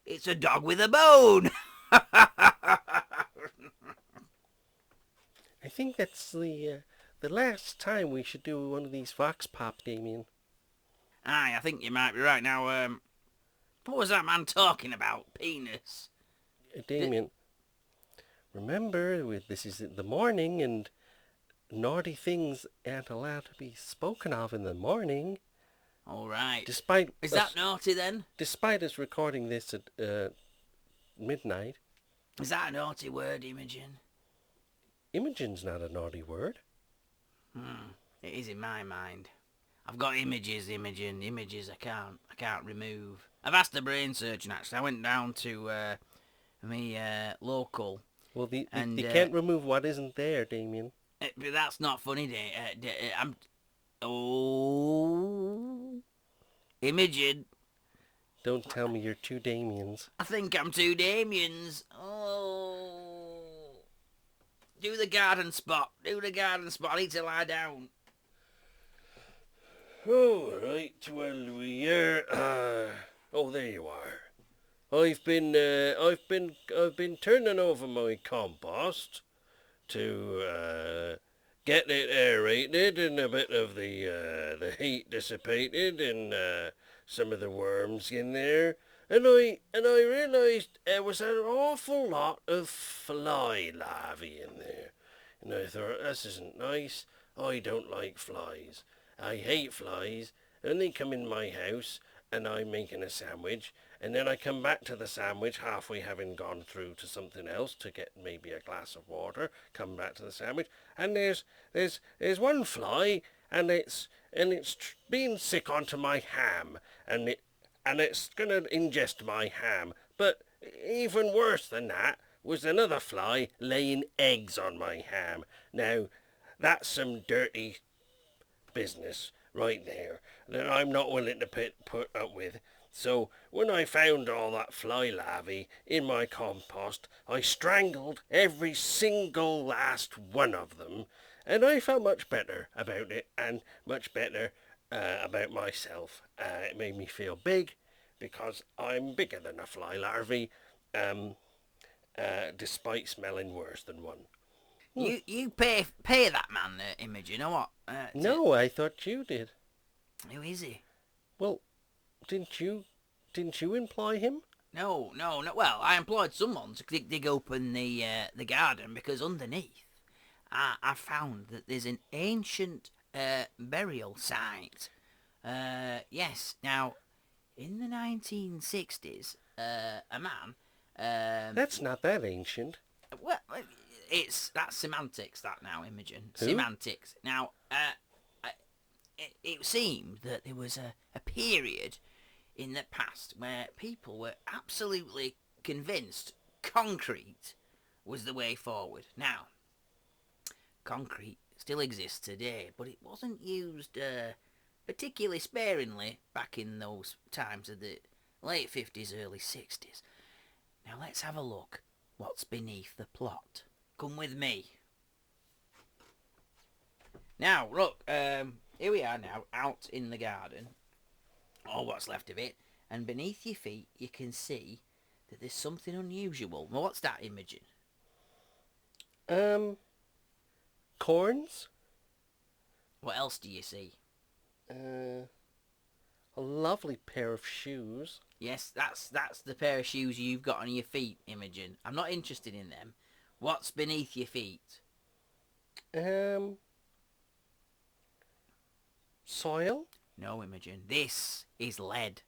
it's a dog with a bone. I think that's the last time we should do one of these vox pop, Damien. Aye, I think you might be right. Now, what was that man talking about? Penis. Damien, remember, this is the morning, and naughty things aren't allowed to be spoken of in the morning. All right. Despite Is that naughty then? Despite us recording this at midnight. Is that a naughty word, Imogen? Imogen's not a naughty word. It is in my mind. I've got images, Imogen. Images I can't remove. I've asked the brain surgeon, actually. I went down to me local. Well, they can't remove what isn't there, Damien. But that's not funny, I'm... Oh... Imogen. Don't tell me you're two Damiens. I think I'm two Damiens. Oh... Do the garden spot. I need to lie down. Oh, right. Well, we are... oh, there you are. I've been turning over my compost to get it aerated and a bit of the heat dissipated and some of the worms in there. And I realised there was an awful lot of fly larvae in there. And I thought, this isn't nice. I don't like flies. I hate flies. And they come in my house and I'm making a sandwich. And then I come back to the sandwich halfway having gone through to something else to get maybe a glass of water. Come back to the sandwich. And there's one fly and it's being sick onto my ham. And it's going to ingest my ham. But even worse than that was another fly laying eggs on my ham. Now, that's some dirty business right there that I'm not willing to put up with. So when I found all that fly larvae in my compost, I strangled every single last one of them. And I felt much better about it and much better about myself. It made me feel big because I'm bigger than a fly larvae, despite smelling worse than one. You pay that man, Imogen, or what? No, I thought you did. Who is he? Well, didn't you employ him? No. Well, I employed someone to dig open the garden because underneath, I found that there's an ancient burial site. Yes. Now, in the 1960s, a man. That's not that ancient. Well, that's semantics. That now, Imogen. Who? Semantics. Now, it seemed that there was a period in the past where people were absolutely convinced concrete was the way forward. Now, concrete still exists today, but it wasn't used particularly sparingly back in those times of the late 50s, early 60s. Now let's have a look what's beneath the plot. Come with me. Now, look, here we are now, out in the garden, or what's left of it, and beneath your feet you can see that there's something unusual. Well, what's that, Imogen? Corns? What else do you see? A lovely pair of shoes. Yes, that's the pair of shoes you've got on your feet, Imogen. I'm not interested in them. What's beneath your feet? Soil? No, Imogen. This is lead.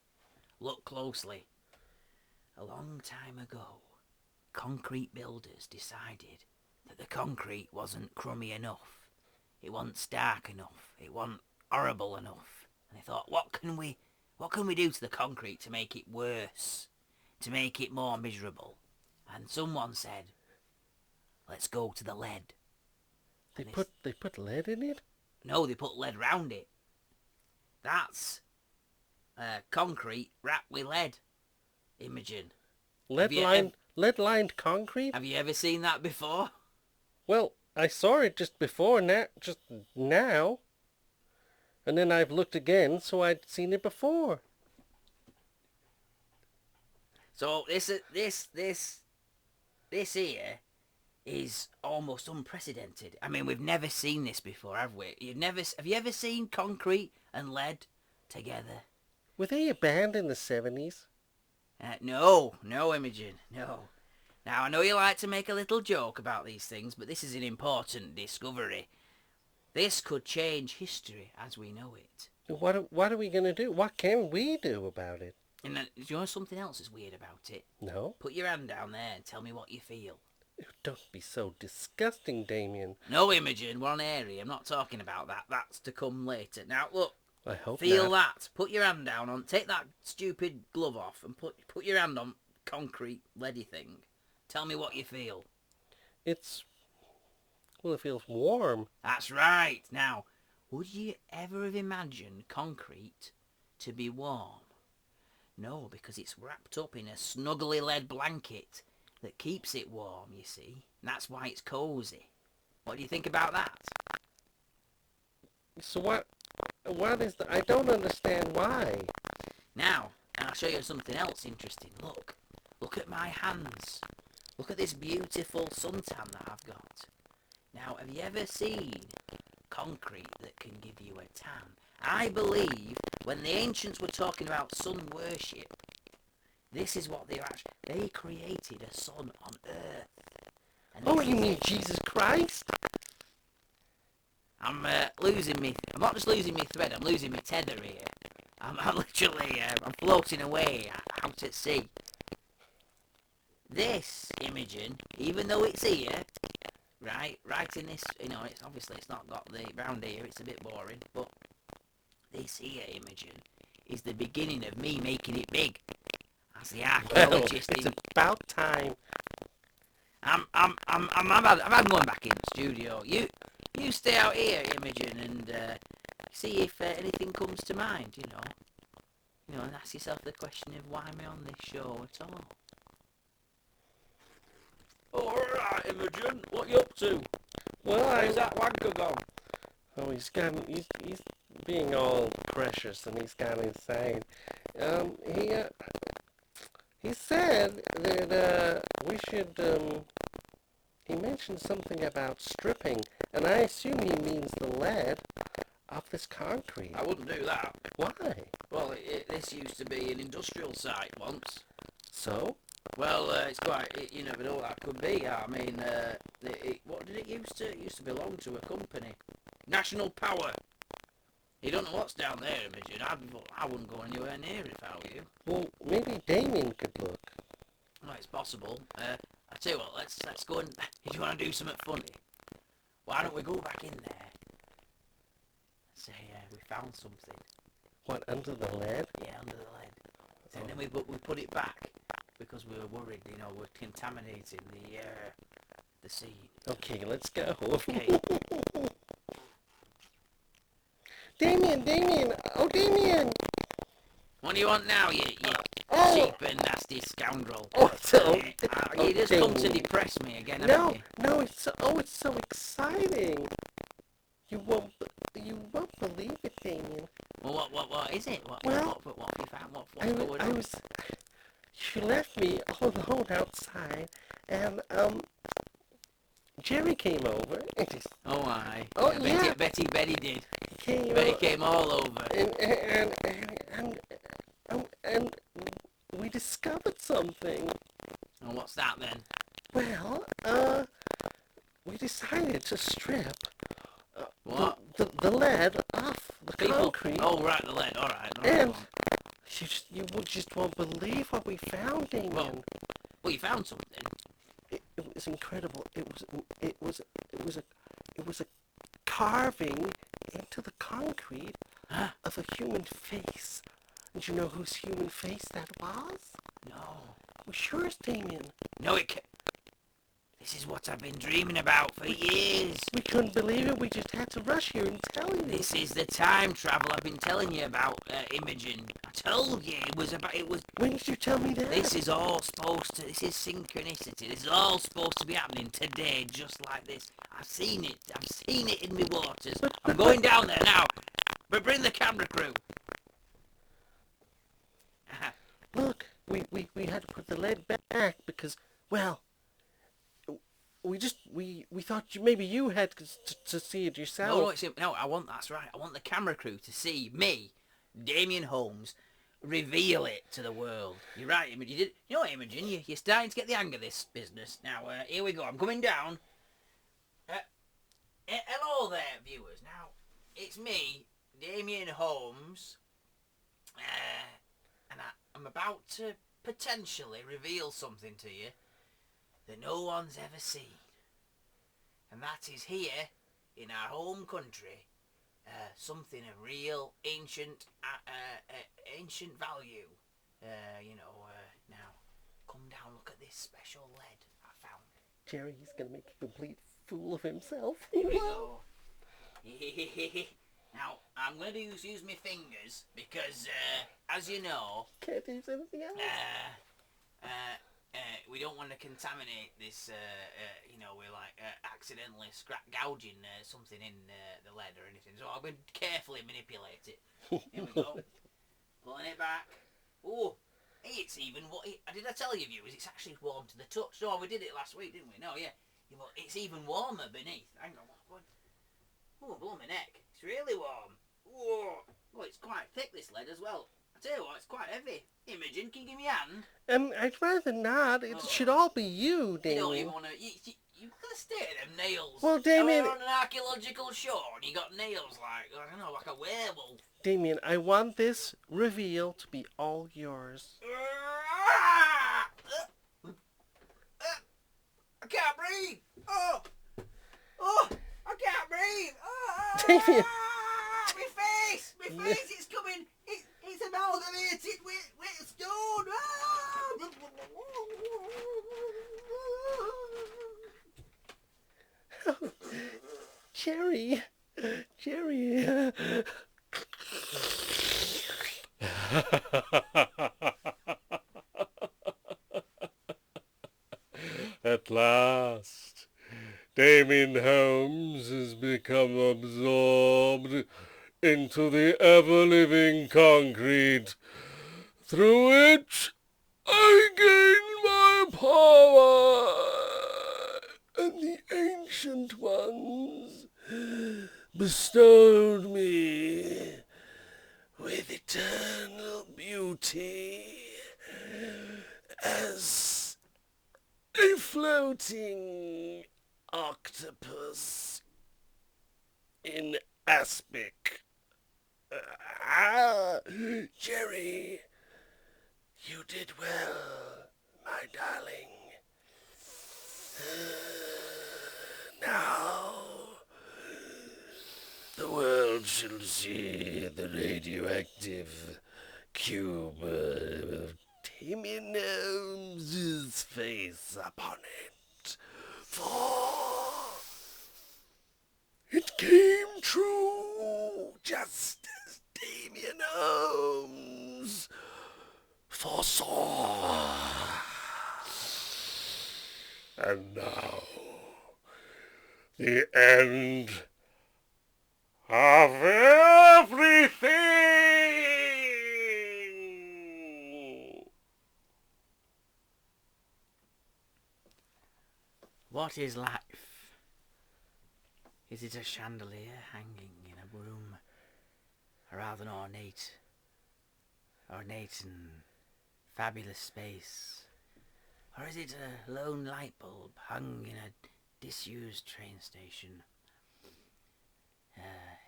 Look closely. A long time ago, concrete builders decided that the concrete wasn't crummy enough. It wasn't stark enough. It wasn't horrible enough. And they thought, what can we do to the concrete to make it worse? To make it more miserable? And someone said, let's go to the lead. They put lead in it? No, they put lead round it. That's concrete wrapped with lead, Imogen. Lead-lined concrete? Have you ever seen that before? Well, I saw it just now. And then I've looked again, so I'd seen it before. So this here is almost unprecedented. I mean, we've never seen this before, have we? Have you ever seen concrete and lead together? Were they a band in the 70s? No, Imogen, no. Now, I know you like to make a little joke about these things, but this is an important discovery. This could change history as we know it. What are we going to do? What can we do about it? And do you know something else that's weird about it? No? Put your hand down there and tell me what you feel. Don't be so disgusting, Damien. No, Imogen, we're on airy. I'm not talking about that. That's to come later. Now, look. I hope Feel not. that. Put your hand down on. Take that stupid glove off and put your hand on concrete leady thing. Tell me what you feel. It feels warm. That's right. Now, would you ever have imagined concrete to be warm? No, because it's wrapped up in a snuggly lead blanket that keeps it warm, you see. And that's why it's cosy. What do you think about that? So what is I don't understand why. Now, I'll show you something else interesting. Look at my hands. Look at this beautiful suntan that I've got. Now, have you ever seen concrete that can give you a tan? I believe when the ancients were talking about sun worship, this is what they created a sun on earth. And You mean Jesus Christ? I'm losing me. I'm not just losing my thread. I'm losing my tether here. I'm literally I'm floating away out at sea. This Imogen, even though it's here, right in this, it's not got the round here. It's a bit boring, but this here Imogen is the beginning of me making it big. As the archaeologist, it's about time. I'm going back in the studio. You stay out here, Imogen, and see if anything comes to mind, and ask yourself the question of why am I on this show at all? Alright, Imogen, what you up to? Well, Where's that wanker gone? Oh, he's being all precious and he's gone insane. He said that we should. He mentioned something about stripping, and I assume he means the lead off this concrete. I wouldn't do that. Why? Well, this used to be an industrial site once. So? Well, it's quite. You never know what that could be. I mean, what did it used to? It used to belong to a company, National Power. You don't know what's down there, Imogen. I wouldn't go anywhere near it if I were you. Well, maybe Damien could look. Well, it's possible. I tell you what, let's go and. If you want to do something funny, why don't we go back in there? Say we found something. What, under the lead? Yeah, under the lead. And then we put it back because we were worried. We're contaminating the scene. Okay, let's go. Okay. Damien! Oh, Damien! What do you want now, you cheap and nasty scoundrel? Oh, You just come to Damien. depress me again, haven't you? No, it's so exciting. You won't believe it, Damien. Well, what is it? What Well, have you found? What's going on? She left me all alone outside, and Jerry came over. And Oh, aye. Oh, Betty, yeah. Betty did. came Betty over, came all over. and we discovered something. And what's that then? Well, we decided to strip What? the lead off the concrete. Oh, right, the lead. All right. And you just won't believe what we found, Damien. Well, you found something. It was incredible. It was a carving into the concrete Huh? of a human face. And you know whose human face that was? No. Well, sure it's Damien. No, it can't. This is what I've been dreaming about for years. We couldn't believe it. We just had to rush here and tell you. This is the time travel I've been telling you about, Imogen. I told you it was. When did you tell me that? This is synchronicity. This is all supposed to be happening today, just like this. I've seen it in my waters. I'm going down there now. But bring the camera crew. Look, we had to put the lead back because, well, we thought maybe you had to see it yourself. That's right. I want the camera crew to see me, Damien Holmes, reveal it to the world. You're right, Imogen. You know what, Imogen? You're starting to get the hang of this business. Now, here we go. I'm coming down. Hello there, viewers. Now, it's me, Damien Holmes, and I'm about to potentially reveal something to you that no one's ever seen. And that is here, in our home country, something of real ancient value. Now, come down, look at this special lead I found. Jerry, he's going to make a complete fool of himself. Here we go. Now, I'm going to use my fingers because, as you know, Can't use anything else. we don't want to contaminate this, we're like accidentally gouging something in the lead or anything. So I'm going to carefully manipulate it. Here we go. Pulling it back. Oh, hey, it's even what? Did I tell you, viewers? It's actually warm to the touch. No, we did it last week, didn't we? No, yeah. But it's even warmer beneath. Hang on. Oh, blow my neck. It's really warm. Oh, it's quite thick, this lead as well. I tell you what, it's quite heavy. Imogen, can you give me a hand? I'd rather not. It should all be you, Damien. You don't even want to... You gotta stare at them nails. Well, Damien... We're on an archaeological shore and you got nails like, I don't know, like a werewolf. Damien, I want this reveal to be all yours. I can't breathe. Oh, I can't breathe. Damien. My face, it's coming. It's amalgamated with stone. Jerry. At last, Damien Holmes has become absorbed into the ever-living concrete, through which I gain my power, and the ancient ones bestowed me with eternal beauty as a floating octopus in aspic. Jerry, you did well, my darling. Now, the world shall see the radioactive cube of Damien Holmes' face upon it. For it came true, just as Damien Holmes foresaw. And now, the end of everything! What is life? Is it a chandelier hanging in a room, a rather ornate and fabulous space? Or is it a lone light bulb hung in a disused train station,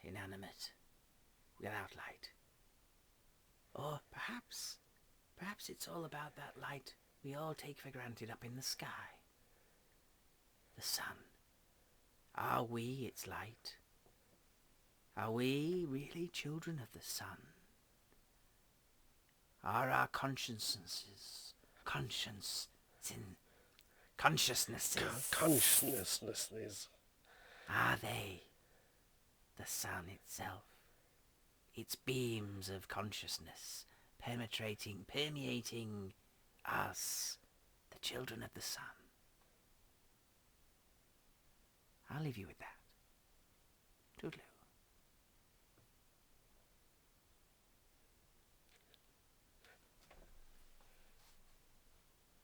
inanimate, without light? Or perhaps it's all about that light we all take for granted up in the sky. The sun. Are we its light? Are we really children of the sun? Are our consciences consciousnesses. Consciousnesses. Are they the sun itself? Its beams of consciousness permeating us, the children of the sun. I'll leave you with that.